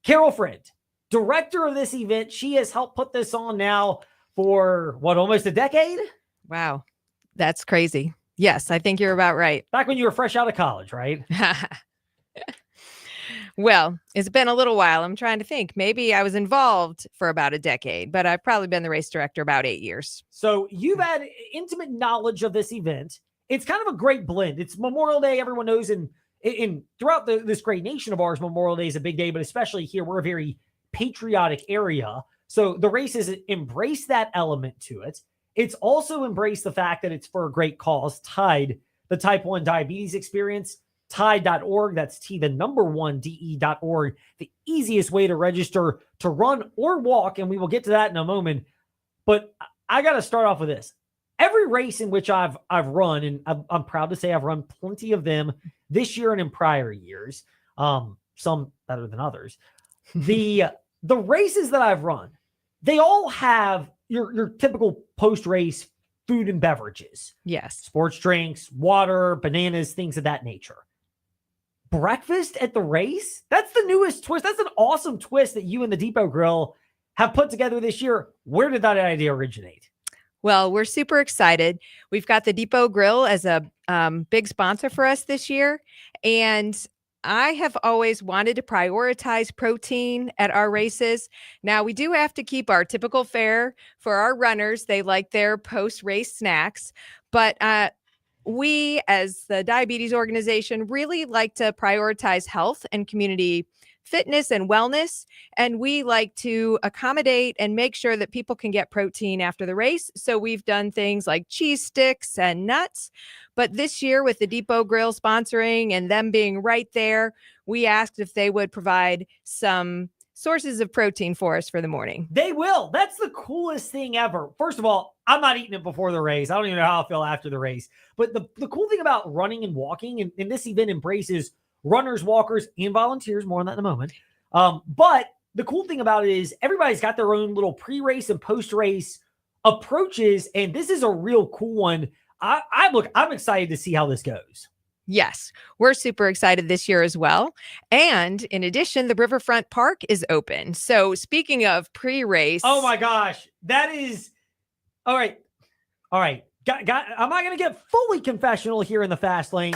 Carol Friend, director of this event, she has helped put this on now for, almost a decade? Wow, that's crazy. Yes, I think you're about right. Back when you were fresh out of college, right? Well, it's been a little while. I'm trying to think. Maybe I was involved for about a decade, but I've probably been the race director about 8 years. So you've had intimate knowledge of this event. It's kind of a great blend. It's Memorial Day. Everyone knows in throughout this great nation of ours, Memorial Day is a big day, but especially here, we're a very patriotic area. So the races embrace that element to it. It's also embraced the fact that it's for a great cause, TIDE, the Type 1 Diabetes Experience, TIDE.org. That's T1DE.org. The easiest way to register to run or walk, and we will get to that in a moment. But I got to start off with this. Every race in which I've run, and I'm proud to say I've run plenty of them this year and in prior years, some better than others. The races that I've run, they all have your typical post-race food and beverages. Yes. Sports drinks, water, bananas, things of that nature. Breakfast at the race? That's the newest twist. That's an awesome twist that you and the Depot Grill have put together this year. Where did that idea originate? Well, we're super excited. We've got the Depot Grill as a big sponsor for us this year. And I have always wanted to prioritize protein at our races. Now, we do have to keep our typical fare for our runners. They like their post-race snacks. But we, as the diabetes organization, really like to prioritize health and community fitness and wellness. And we like to accommodate and make sure that people can get protein after the race. So we've done things like cheese sticks and nuts. But this year, with the Depot Grill sponsoring and them being right there, we asked if they would provide some sources of protein for us for the morning. They will. That's the coolest thing ever. First of all, I'm not eating it before the race. I don't even know how I feel after the race. But the cool thing about running and walking, and this event embraces runners, walkers, and volunteers. More on that in a moment. But the cool thing about it is everybody's got their own little pre-race and post-race approaches, and this is a real cool one. I'm excited to see how this goes. Yes, we're super excited this year as well. And in addition, the Riverfront Park is open. So speaking of pre-race. Oh my gosh, that is all right. All right. I'm not going to get fully confessional here in the Fast Lane,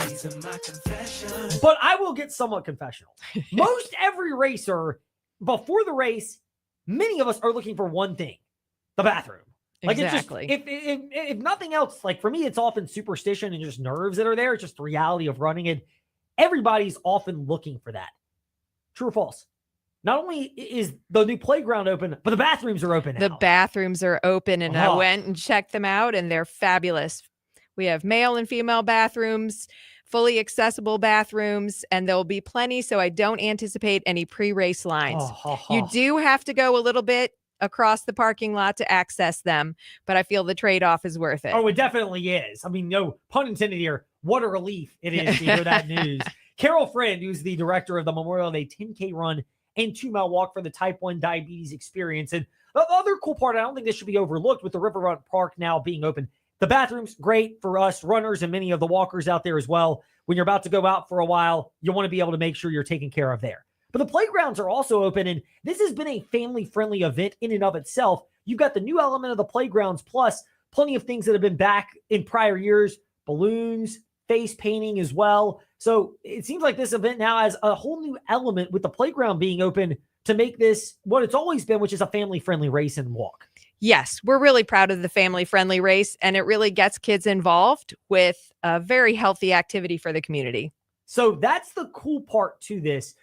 but I will get somewhat confessional. Most every racer, before the race, many of us are looking for one thing: the bathroom. Like exactly. It's just, if nothing else, like for me, it's often superstition and just nerves that are there. It's just the reality of running it. Everybody's often looking for that. True or false? Not only is the new playground open, but the bathrooms are open now. The bathrooms are open, and I went and checked them out, and they're fabulous. We have male and female bathrooms, fully accessible bathrooms, and there'll be plenty, so I don't anticipate any pre-race lines. You do have to go a little bit across the parking lot to access them, but I feel the trade-off is worth it. Oh, it definitely is. I mean, no pun intended here. What a relief it is to hear that news. Carol Friend, who's the director of the Memorial Day 10K Run and 2 Mile Walk for the Type 1 Diabetes Experience. And the other cool part, I don't think this should be overlooked with the Riverfront Park now being open. The bathroom's great for us runners and many of the walkers out there as well. When you're about to go out for a while, you want to be able to make sure you're taken care of there. But the playgrounds are also open, and this has been a family-friendly event in and of itself. You've got the new element of the playgrounds, plus plenty of things that have been back in prior years, balloons, face painting as well. So it seems like this event now has a whole new element with the playground being open to make this what it's always been, which is a family-friendly race and walk. Yes, we're really proud of the family-friendly race, and it really gets kids involved with a very healthy activity for the community. So that's the cool part to this.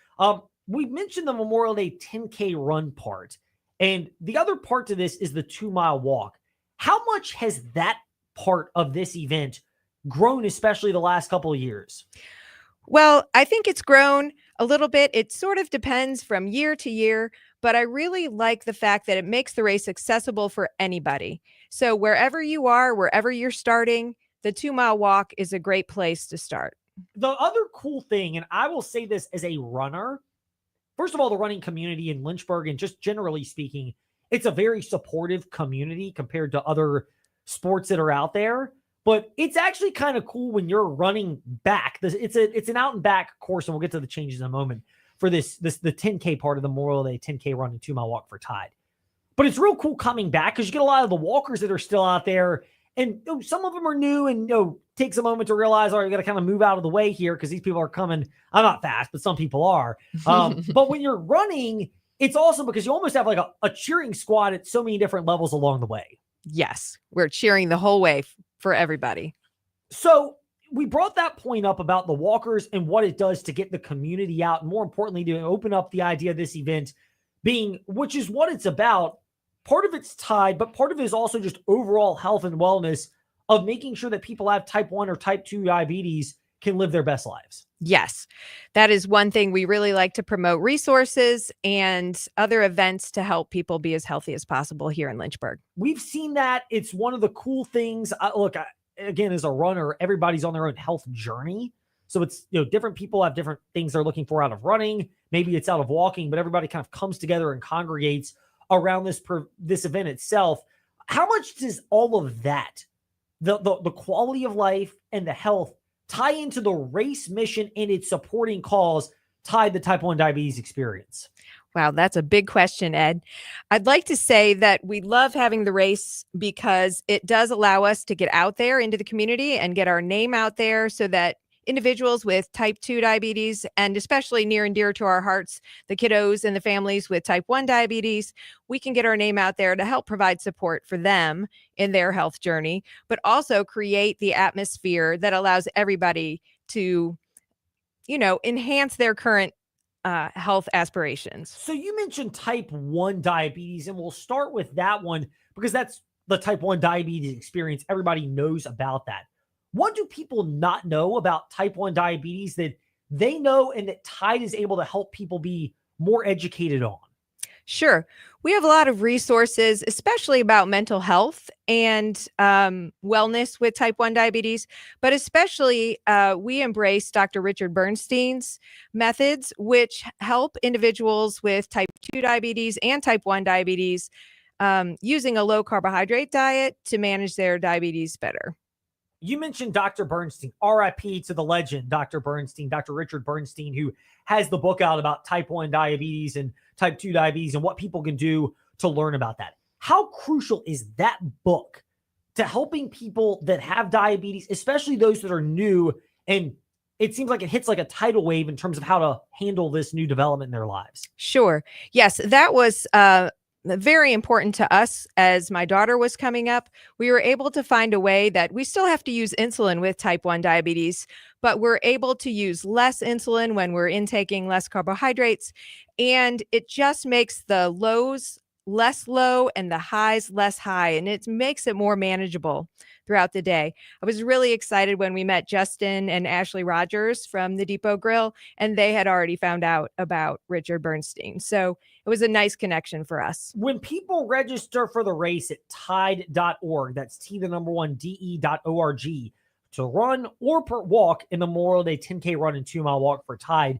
we mentioned the Memorial Day 10K run part, and the other part to this is the 2-mile walk. How much has that part of this event grown, especially the last couple of years? Well, I think it's grown a little bit. It sort of depends from year to year, but I really like the fact that it makes the race accessible for anybody. So wherever you are, wherever you're starting, the 2-mile walk is a great place to start. The other cool thing, and I will say this as a runner, first of all, the running community in Lynchburg, and just generally speaking, it's a very supportive community compared to other sports that are out there. But it's actually kind of cool when you're running back. It's an out and back course, and we'll get to the changes in a moment for the 10K part of the Memorial Day 10K run and 2-mile walk for Tide. But it's real cool coming back because you get a lot of the walkers that are still out there, and some of them are new, and takes a moment to realize, all right, you got to kind of move out of the way here because these people are coming. I'm not fast, but some people are. But when you're running, it's awesome because you almost have like a cheering squad at so many different levels along the way. Yes, we're cheering the whole way for everybody. So we brought that point up about the walkers and what it does to get the community out, and more importantly, to open up the idea of this event being, which is what it's about. Part of it's Tide, but part of it is also just overall health and wellness of making sure that people have type 1 or type 2 diabetes can live their best lives. Yes, that is one thing we really like to promote, resources and other events to help people be as healthy as possible here in Lynchburg. We've seen that. It's one of the cool things. Again, as a runner, everybody's on their own health journey. So it's, different people have different things they're looking for out of running. Maybe it's out of walking, but everybody kind of comes together and congregates around this event itself. How much does all of that, the quality of life and the health, tie into the race mission and its supporting cause, Tide the Type 1 Diabetes Experience? Wow, that's a big question, Ed. I'd like to say that we love having the race because it does allow us to get out there into the community and get our name out there so that individuals with type 2 diabetes, and especially near and dear to our hearts, the kiddos and the families with type 1 diabetes, we can get our name out there to help provide support for them in their health journey, but also create the atmosphere that allows everybody to, enhance their current health aspirations. So you mentioned type 1 diabetes, and we'll start with that one because that's the type 1 diabetes experience. Everybody knows about that. What do people not know about type 1 diabetes that they know and that Tide is able to help people be more educated on? Sure. We have a lot of resources, especially about mental health and wellness with type 1 diabetes, but especially we embrace Dr. Richard Bernstein's methods, which help individuals with type 2 diabetes and type 1 diabetes using a low carbohydrate diet to manage their diabetes better. You mentioned Dr. Bernstein, RIP to the legend, Dr. Bernstein, Dr. Richard Bernstein, who has the book out about type 1 diabetes and type 2 diabetes and what people can do to learn about that. How crucial is that book to helping people that have diabetes, especially those that are new? And it seems like it hits like a tidal wave in terms of how to handle this new development in their lives. Sure. Yes, that was very important to us as my daughter was coming up. We were able to find a way that we still have to use insulin with type 1 diabetes, but we're able to use less insulin when we're intaking less carbohydrates. And it just makes the lows less low and the highs less high. And it makes it more manageable throughout the day. I was really excited when we met Justin and Ashley Rogers from the Depot Grill, and they had already found out about Richard Bernstein. So it was a nice connection for us. When people register for the race at tide.org, that's T1DE.org, to run or walk in the Memorial Day 10K run and 2-mile walk for Tide,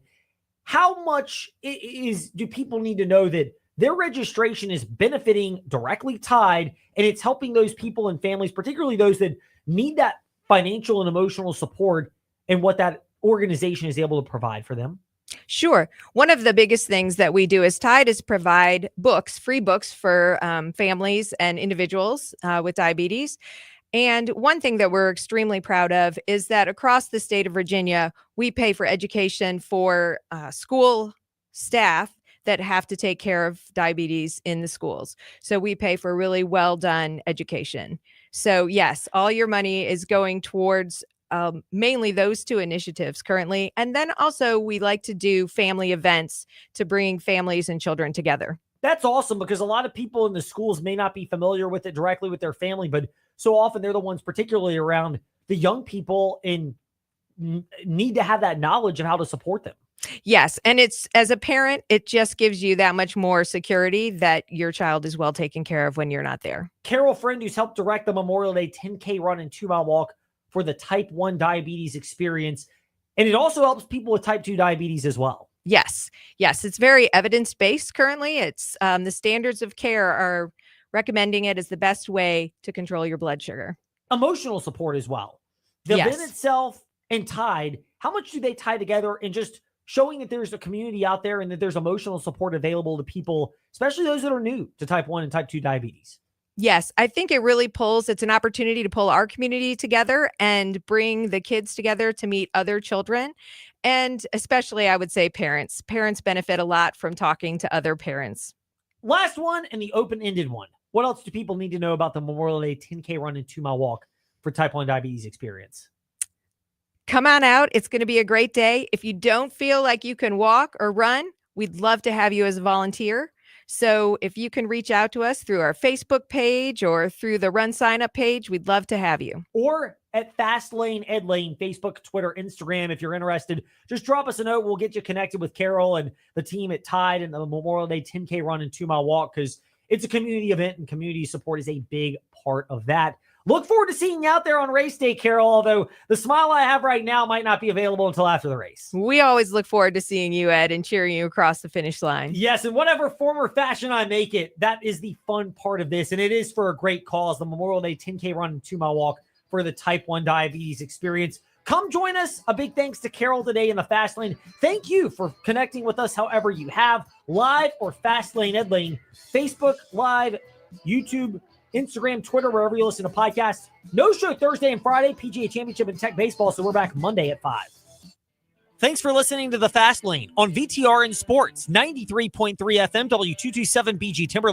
how much do people need to know that their registration is benefiting directly Tide, and it's helping those people and families, particularly those that need that financial and emotional support, and what that organization is able to provide for them? Sure. One of the biggest things that we do as Tide is provide books, free books for families and individuals with diabetes. And one thing that we're extremely proud of is that across the state of Virginia, we pay for education for school staff that have to take care of diabetes in the schools. So we pay for really well done education. So yes, all your money is going towards mainly those two initiatives currently. And then also we like to do family events to bring families and children together. That's awesome, because a lot of people in the schools may not be familiar with it directly with their family, but so often they're the ones particularly around the young people and need to have that knowledge of how to support them. Yes. And it's, as a parent, it just gives you that much more security that your child is well taken care of when you're not there. Carol Friend, who's helped direct the Memorial Day 10K run and 2-mile walk for the type 1 diabetes experience. And it also helps people with type 2 diabetes as well. Yes. Yes. It's very evidence-based currently. It's the standards of care are recommending it as the best way to control your blood sugar. Emotional support as well. The event itself and Tide, how much do they tie together in just showing that there's a community out there and that there's emotional support available to people, especially those that are new to type 1 and type 2 diabetes? Yes, I think it really it's an opportunity to pull our community together and bring the kids together to meet other children. And especially, I would say parents. Parents benefit a lot from talking to other parents. Last one and the open-ended one. What else do people need to know about the Memorial Day 10K run and 2-mile walk for type 1 diabetes experience? Come on out. It's going to be a great day. If you don't feel like you can walk or run, we'd love to have you as a volunteer. So if you can reach out to us through our Facebook page or through the Run Sign Up page, we'd love to have you. Or at Fastlane Ed Lane, Facebook, Twitter, Instagram. If you're interested, just drop us a note. We'll get you connected with Carol and the team at Tide and the Memorial Day 10K run and 2-mile walk, because it's a community event and community support is a big part of that. Look forward to seeing you out there on race day, Carol, although the smile I have right now might not be available until after the race. We always look forward to seeing you, Ed, and cheering you across the finish line. Yes, in whatever form or fashion I make it, that is the fun part of this, and it is for a great cause, the Memorial Day 10K run and 2-mile walk for the type 1 diabetes experience. Come join us. A big thanks to Carol today in the Fast Lane. Thank you for connecting with us however you have, live or Fast Lane Ed Lane, Facebook Live, YouTube, Instagram, Twitter, wherever you listen to podcasts. No show Thursday and Friday, PGA Championship and Tech Baseball, so we're back Monday at 5. Thanks for listening to The Fast Lane on VTRN Sports, 93.3 FM, W227 BG Timberline.